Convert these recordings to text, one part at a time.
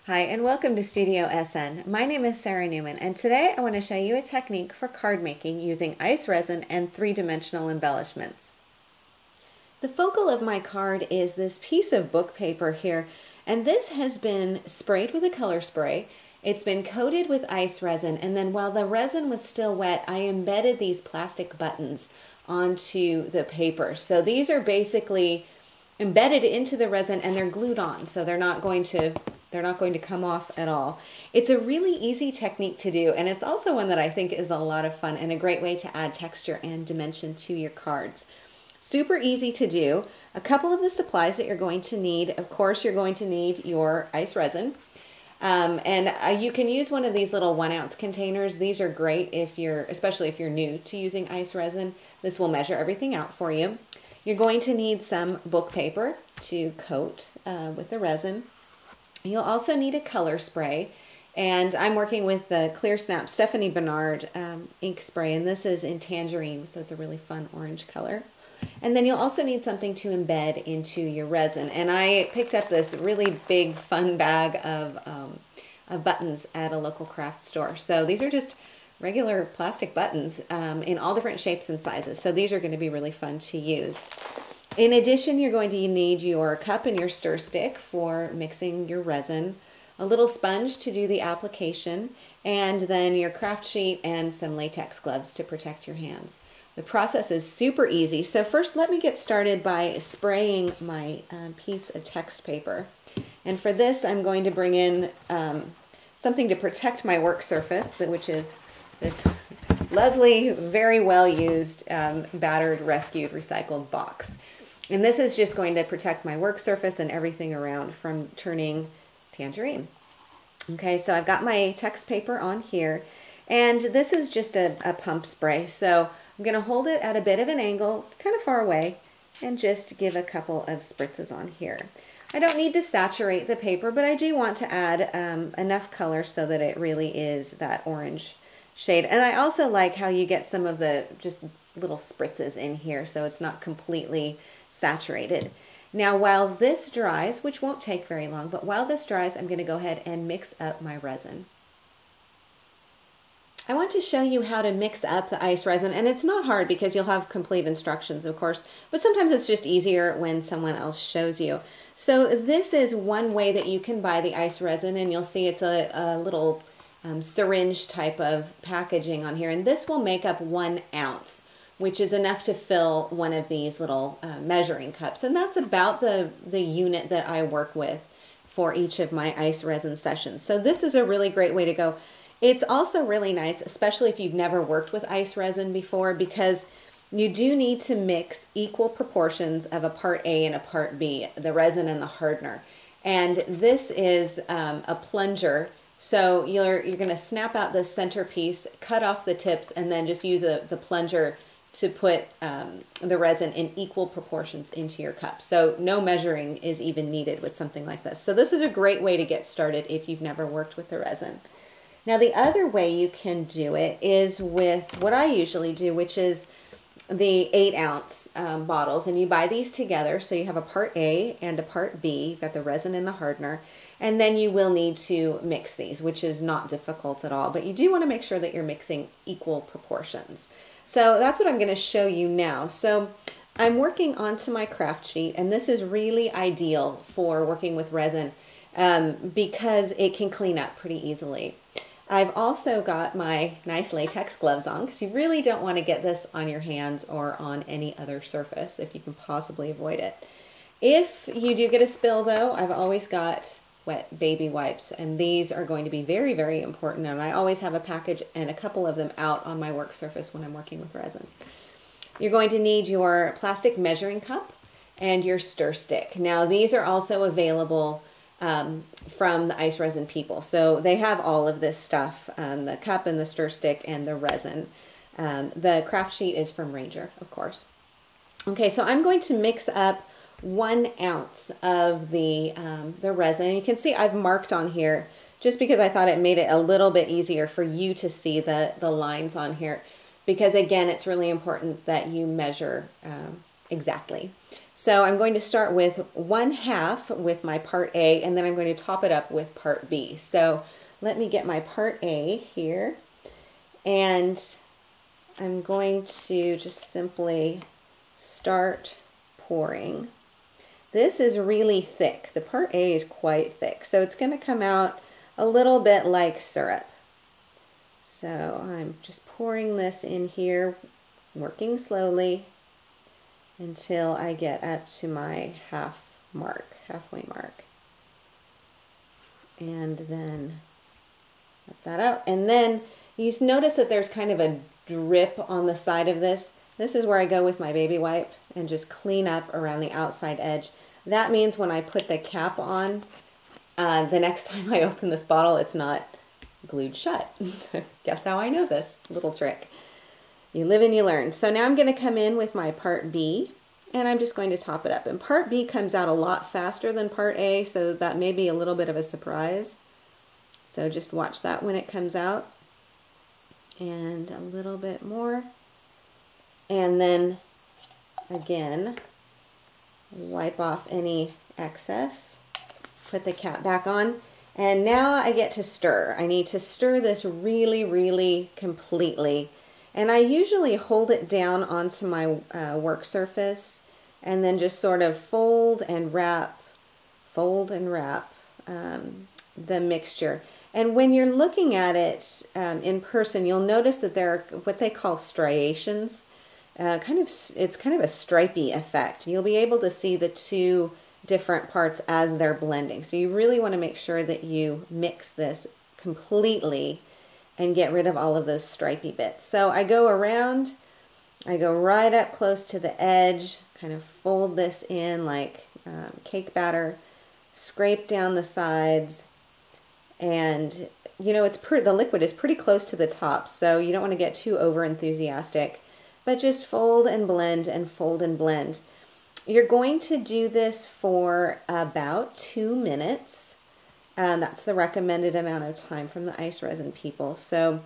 Hi, and welcome to Studio SN. My name is Sara Naumann, and today I want to show you a technique for card making using ice resin and three-dimensional embellishments. The focal of my card is this piece of book paper here, and this has been sprayed with a color spray. It's been coated with ice resin, and then while the resin was still wet, I embedded these plastic buttons onto the paper. So these are basically embedded into the resin and they're glued on, so they're not going to come off at all. It's a really easy technique to do, and it's also one that I think is a lot of fun and a great way to add texture and dimension to your cards. Super easy to do. A couple of the supplies that you're going to need, of course, you're going to need your ice resin. You can use one of these little 1-ounce containers. These are great especially if you're new to using ice resin. This will measure everything out for you. You're going to need some book paper to coat with the resin. You'll also need a color spray, and I'm working with the Clearsnap Stephanie Bernard ink spray, and this is in tangerine, so it's a really fun orange color. And then you'll also need something to embed into your resin, and I picked up this really big fun bag of buttons at a local craft store. So these are just regular plastic buttons in all different shapes and sizes, so these are going to be really fun to use. In addition, you're going to need your cup and your stir stick for mixing your resin, a little sponge to do the application, and then your craft sheet and some latex gloves to protect your hands. The process is super easy. So first, let me get started by spraying my piece of text paper. And for this, I'm going to bring in something to protect my work surface, which is this lovely, very well used, battered, rescued, recycled box. And this is just going to protect my work surface and everything around from turning tangerine. Okay, so I've got my text paper on here, and this is just a pump spray. So I'm going to hold it at a bit of an angle, kind of far away, and just give a couple of spritzes on here. I don't need to saturate the paper, but I do want to add enough color so that it really is that orange shade. And I also like how you get some of the just little spritzes in here, so it's not completely saturated. Now while this dries, which won't take very long, but while this dries, I'm going to go ahead and mix up my resin. I want to show you how to mix up the ice resin, and it's not hard because you'll have complete instructions, of course, but sometimes it's just easier when someone else shows you. So this is one way that you can buy the ice resin, and you'll see it's a little syringe type of packaging on here, and this will make up 1 ounce, which is enough to fill one of these little measuring cups. And that's about the unit that I work with for each of my ice resin sessions. So this is a really great way to go. It's also really nice, especially if you've never worked with ice resin before, because you do need to mix equal proportions of a part A and a part B, the resin and the hardener. And this is a plunger. So you're going to snap out the center piece, cut off the tips, and then just use the plunger to put the resin in equal proportions into your cup. So no measuring is even needed with something like this. So this is a great way to get started if you've never worked with the resin. Now the other way you can do it is with what I usually do, which is the 8-ounce bottles, and you buy these together. So you have a part A and a part B. You've got the resin and the hardener, and then you will need to mix these, which is not difficult at all, but you do want to make sure that you're mixing equal proportions. So that's what I'm going to show you now. So I'm working onto my craft sheet, and this is really ideal for working with resin because it can clean up pretty easily. I've also got my nice latex gloves on because you really don't want to get this on your hands or on any other surface if you can possibly avoid it. If you do get a spill though, I've always got wet baby wipes, and these are going to be very, very important, and I always have a package and a couple of them out on my work surface when I'm working with resin. You're going to need your plastic measuring cup and your stir stick. Now these are also available from the Ice Resin people, so they have all of this stuff, the cup and the stir stick and the resin. The craft sheet is from Ranger, of course. Okay, so I'm going to mix up 1 ounce of the resin. You can see I've marked on here just because I thought it made it a little bit easier for you to see the lines on here, because again, it's really important that you measure exactly. So I'm going to start with 1/2 with my part A, and then I'm going to top it up with part B. So let me get my part A here, and I'm going to just simply start pouring. This is really thick. The part A is quite thick, so it's going to come out a little bit like syrup. So I'm just pouring this in here, working slowly until I get up to my halfway mark. And then let that out. And then you notice that there's kind of a drip on the side of this. This is where I go with my baby wipe and just clean up around the outside edge. That means when I put the cap on, the next time I open this bottle, it's not glued shut. Guess how I know this little trick. You live and you learn. So now I'm going to come in with my part B, and I'm just going to top it up. And part B comes out a lot faster than part A, so that may be a little bit of a surprise. So just watch that when it comes out. And a little bit more. And then again, wipe off any excess. Put the cap back on. And now I get to stir. I need to stir this really, really completely. And I usually hold it down onto my work surface and then just sort of fold and wrap the mixture. And when you're looking at it in person, you'll notice that there are what they call striations. It's kind of a stripy effect. You'll be able to see the two different parts as they're blending. So you really want to make sure that you mix this completely and get rid of all of those stripy bits. So I go around, I go right up close to the edge, kind of fold this in like cake batter, scrape down the sides, and you know the liquid is pretty close to the top, so you don't want to get too over enthusiastic, but just fold and blend and fold and blend. You're going to do this for about 2 minutes. That's the recommended amount of time from the ICE Resin people. So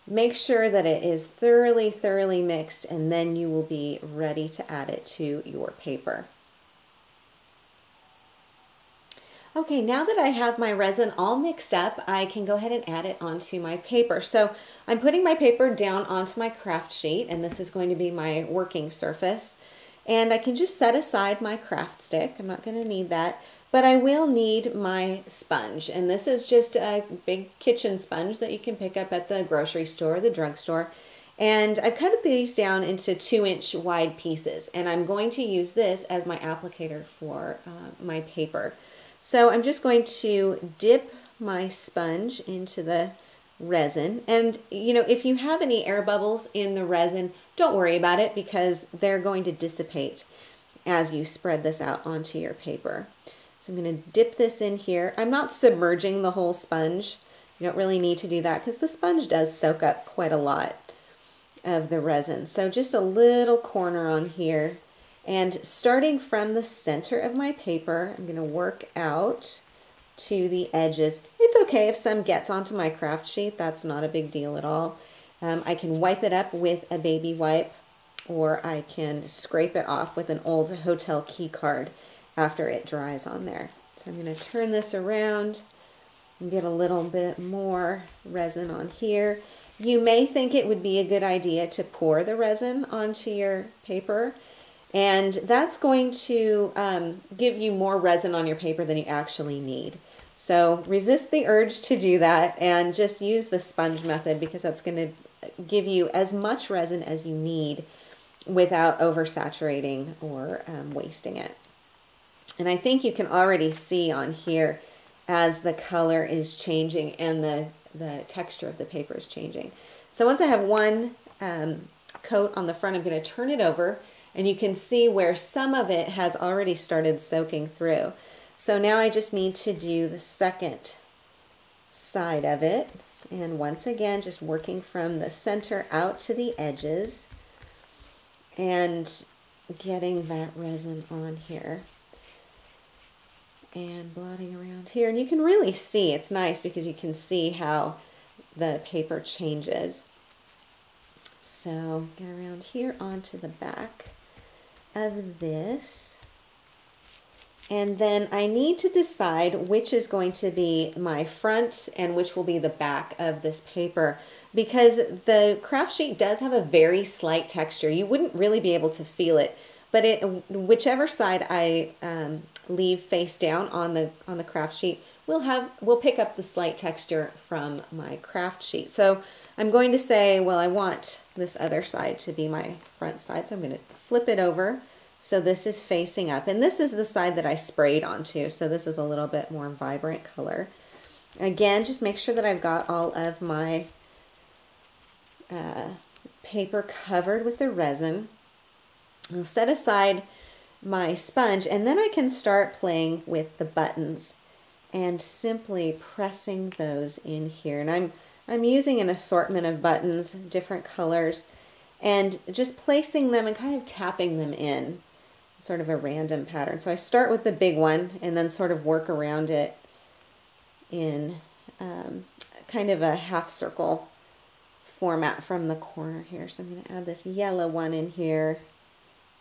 make sure that it is thoroughly, thoroughly mixed, and then you will be ready to add it to your paper. Okay, now that I have my resin all mixed up, I can go ahead and add it onto my paper. So I'm putting my paper down onto my craft sheet, and this is going to be my working surface. And I can just set aside my craft stick. I'm not going to need that, but I will need my sponge. And this is just a big kitchen sponge that you can pick up at the grocery store, the drugstore. And I've cut these down into 2-inch wide pieces. And I'm going to use this as my applicator for my paper. So I'm just going to dip my sponge into the resin, and you know, if you have any air bubbles in the resin, don't worry about it because they're going to dissipate as you spread this out onto your paper. So I'm going to dip this in here. I'm not submerging the whole sponge. You don't really need to do that because the sponge does soak up quite a lot of the resin. So just a little corner on here, and starting from the center of my paper, I'm going to work out to the edges. It's okay if some gets onto my craft sheet. That's not a big deal at all. I can wipe it up with a baby wipe, or I can scrape it off with an old hotel key card after it dries on there. So I'm going to turn this around and get a little bit more resin on here. You may think it would be a good idea to pour the resin onto your paper, and that's going to give you more resin on your paper than you actually need. So resist the urge to do that and just use the sponge method, because that's going to give you as much resin as you need without oversaturating or wasting it. And I think you can already see on here as the color is changing and the texture of the paper is changing. So once I have one coat on the front, I'm going to turn it over, and you can see where some of it has already started soaking through. So now I just need to do the second side of it, and once again just working from the center out to the edges and getting that resin on here and blotting around here. And you can really see, it's nice because you can see how the paper changes. So get around here onto the back, of this. And then I need to decide which is going to be my front and which will be the back of this paper, because the craft sheet does have a very slight texture. You wouldn't really be able to feel it, but whichever side I leave face down on the craft sheet will pick up the slight texture from my craft sheet. So I'm going to say, well, I want this other side to be my front side, so I'm going to flip it over. So this is facing up, and this is the side that I sprayed onto, so this is a little bit more vibrant color. Again, just make sure that I've got all of my paper covered with the resin. I'll set aside my sponge, and then I can start playing with the buttons and simply pressing those in here. And I'm using an assortment of buttons, different colors, and just placing them and kind of tapping them in, sort of a random pattern. So I start with the big one and then sort of work around it in kind of a half circle format from the corner here. So I'm going to add this yellow one in here,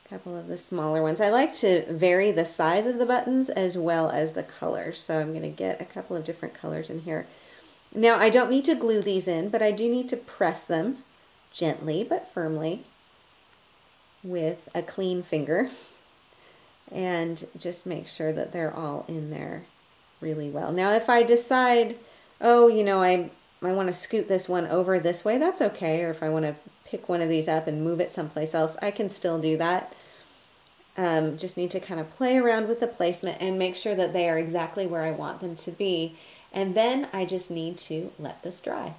a couple of the smaller ones. I like to vary the size of the buttons as well as the colors. So I'm going to get a couple of different colors in here. Now I don't need to glue these in, but I do need to press them gently but firmly with a clean finger, and just make sure that they're all in there really well. Now if I decide, oh, you know, I want to scoot this one over this way, that's okay. Or if I want to pick one of these up and move it someplace else, I can still do that. Just need to kind of play around with the placement and make sure that they are exactly where I want them to be. And then I just need to let this dry.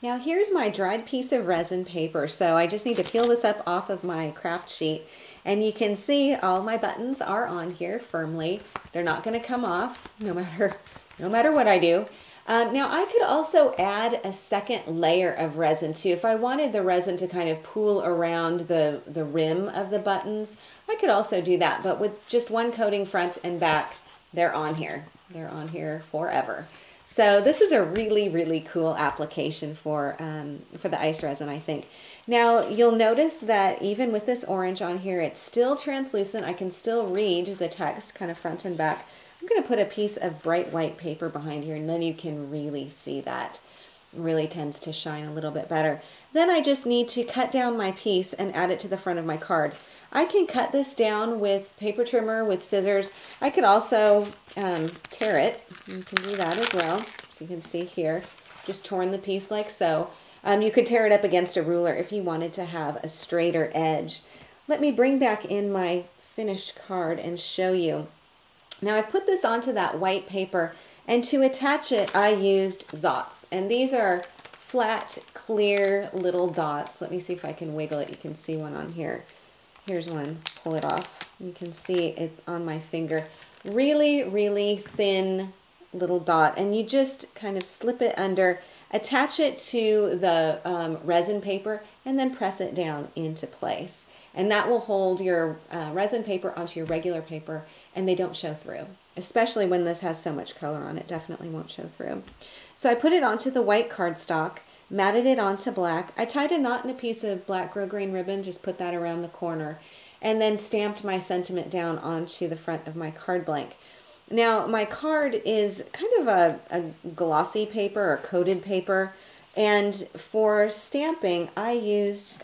Now here's my dried piece of resin paper. So I just need to peel this up off of my craft sheet. And you can see all my buttons are on here firmly. They're not going to come off no matter what I do. Now I could also add a second layer of resin too. If I wanted the resin to kind of pool around the rim of the buttons, I could also do that. But with just one coating front and back, they're on here. They're on here forever. So this is a really, really cool application for the ice resin, I think. Now you'll notice that even with this orange on here, it's still translucent. I can still read the text kind of front and back. I'm going to put a piece of bright white paper behind here, and then you can really see that. It really tends to shine a little bit better. Then I just need to cut down my piece and add it to the front of my card. I can cut this down with paper trimmer, with scissors. I could also tear it. You can do that as well. So you can see here, just torn the piece like so. You could tear it up against a ruler if you wanted to have a straighter edge. Let me bring back in my finished card and show you. Now I've put this onto that white paper, and to attach it I used Zots. And these are flat, clear little dots. Let me see if I can wiggle it. You can see one on here. Here's one. Pull it off. You can see it on my finger. Really, really thin little dot. And you just kind of slip it under, attach it to the resin paper, and then press it down into place. And that will hold your resin paper onto your regular paper, and they don't show through. Especially when this has so much color on it, definitely won't show through. So I put it onto the white cardstock, matted it onto black. I tied a knot in a piece of black grosgrain ribbon, just put that around the corner, and then stamped my sentiment down onto the front of my card blank. Now my card is kind of a glossy paper or coated paper, and for stamping I used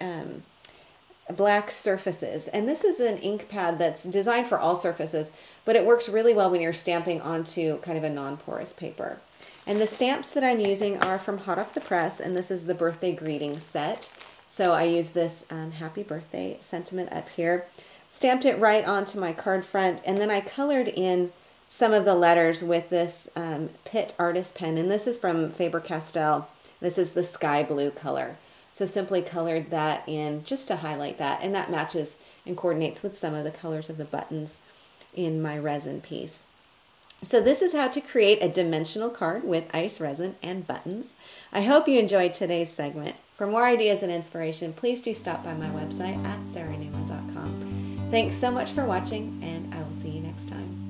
black surfaces, and this is an ink pad that's designed for all surfaces, but it works really well when you're stamping onto kind of a non-porous paper. And the stamps that I'm using are from Hot Off the Press, and this is the birthday greeting set. So I use this happy birthday sentiment up here, stamped it right onto my card front, and then I colored in some of the letters with this Pitt Artist pen, and this is from Faber-Castell. This is the sky blue color. So simply colored that in just to highlight that, and that matches and coordinates with some of the colors of the buttons in my resin piece. So this is how to create a dimensional card with ice resin and buttons. I hope you enjoyed today's segment. For more ideas and inspiration, please do stop by my website at saranaumann.com. Thanks so much for watching, and I will see you next time.